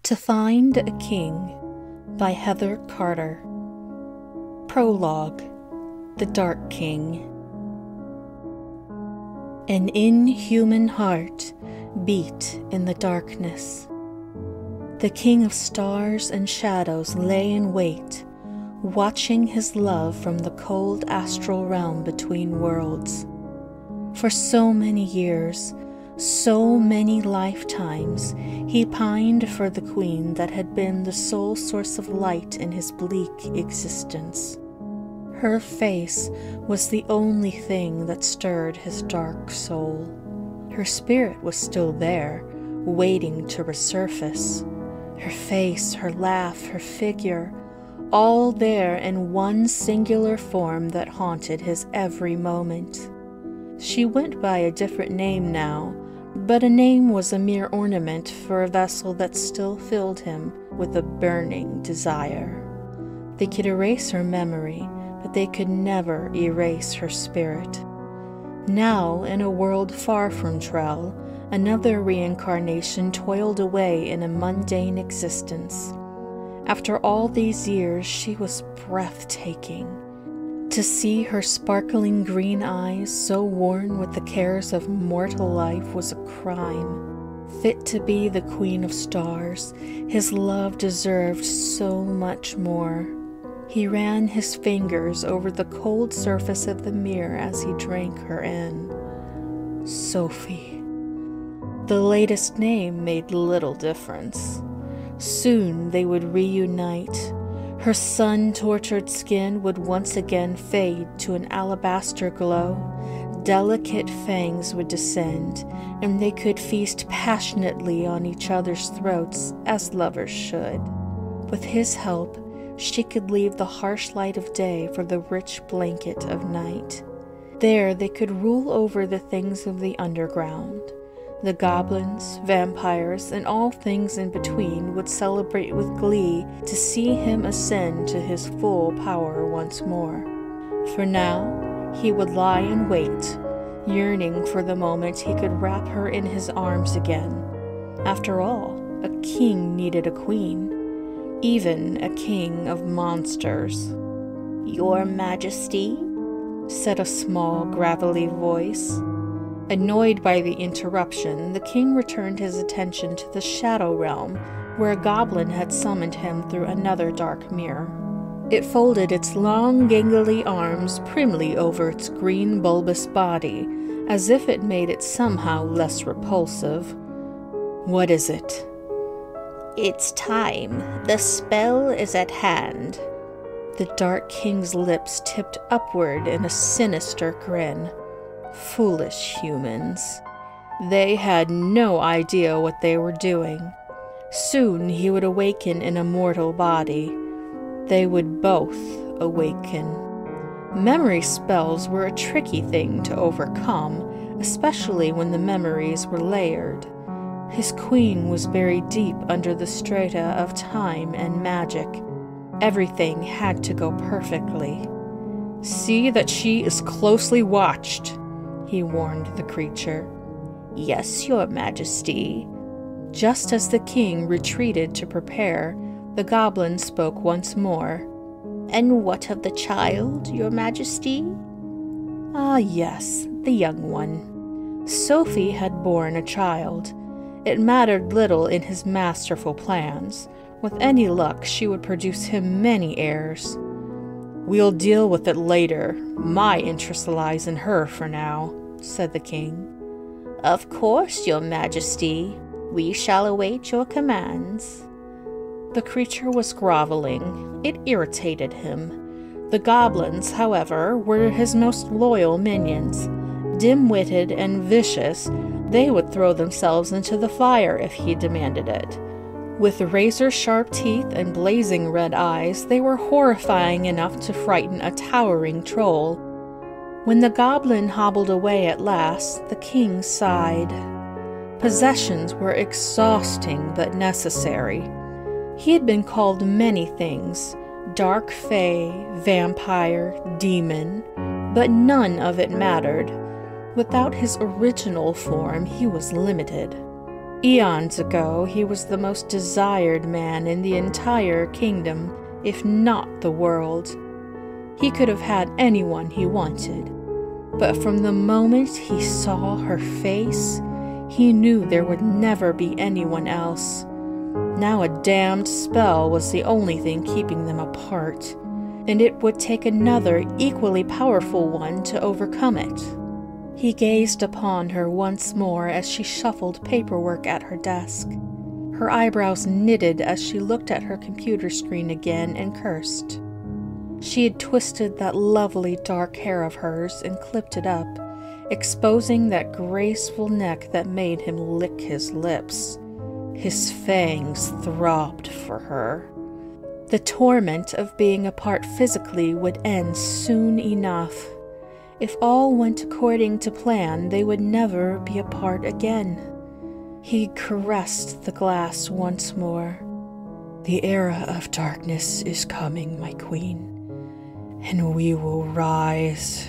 To Find a King by Heather Carter. Prologue. The Dark King. An inhuman heart beat in the darkness. The king of stars and shadows lay in wait, watching his love from the cold astral realm between worlds. For so many years, so many lifetimes, he pined for the queen that had been the sole source of light in his bleak existence. Her face was the only thing that stirred his dark soul. Her spirit was still there, waiting to resurface. Her face, her laugh, her figure, all there in one singular form that haunted his every moment. She went by a different name now, but a name was a mere ornament for a vessel that still filled him with a burning desire. They could erase her memory, but they could never erase her spirit. Now, in a world far from Trell, another reincarnation toiled away in a mundane existence. After all these years, she was breathtaking. To see her sparkling green eyes so worn with the cares of mortal life was a crime. Fit to be the queen of stars, his love deserved so much more. He ran his fingers over the cold surface of the mirror as he drank her in. Sophie. The latest name made little difference. Soon they would reunite. Her sun-tortured skin would once again fade to an alabaster glow. Delicate fangs would descend, and they could feast passionately on each other's throats, as lovers should. With his help, she could leave the harsh light of day for the rich blanket of night. There they could rule over the things of the underground. The goblins, vampires, and all things in between would celebrate with glee to see him ascend to his full power once more. For now, he would lie in wait, yearning for the moment he could wrap her in his arms again. After all, a king needed a queen, even a king of monsters. "Your Majesty," said a small, gravelly voice. Annoyed by the interruption, the king returned his attention to the shadow realm, where a goblin had summoned him through another dark mirror. It folded its long, gangly arms primly over its green, bulbous body, as if it made it somehow less repulsive. "What is it?" "It's time. The spell is at hand." The dark king's lips tipped upward in a sinister grin. Foolish humans. They had no idea what they were doing. Soon he would awaken in a mortal body. They would both awaken. Memory spells were a tricky thing to overcome, especially when the memories were layered. His queen was buried deep under the strata of time and magic. Everything had to go perfectly. "See that she is closely watched," he warned the creature. "Yes, Your Majesty." Just as the king retreated to prepare, the goblin spoke once more. "And what of the child, Your Majesty?" "Ah, yes, the young one." Sophie had borne a child. It mattered little in his masterful plans. With any luck, she would produce him many heirs. "We'll deal with it later. My interest lies in her for now," said the king. "Of course, Your Majesty. We shall await your commands." The creature was groveling. It irritated him. The goblins, however, were his most loyal minions. Dim-witted and vicious, they would throw themselves into the fire if he demanded it. With razor-sharp teeth and blazing red eyes, they were horrifying enough to frighten a towering troll. When the goblin hobbled away at last, the king sighed. Possessions were exhausting but necessary. He had been called many things: dark fae, vampire, demon, but none of it mattered. Without his original form, he was limited. Eons ago, he was the most desired man in the entire kingdom, if not the world. He could have had anyone he wanted, but from the moment he saw her face, he knew there would never be anyone else. Now a damned spell was the only thing keeping them apart, and it would take another equally powerful one to overcome it. He gazed upon her once more as she shuffled paperwork at her desk. Her eyebrows knitted as she looked at her computer screen again and cursed. She had twisted that lovely dark hair of hers and clipped it up, exposing that graceful neck that made him lick his lips. His fangs throbbed for her. The torment of being apart physically would end soon enough. If all went according to plan, they would never be apart again. He caressed the glass once more. "The era of darkness is coming, my queen, and we will rise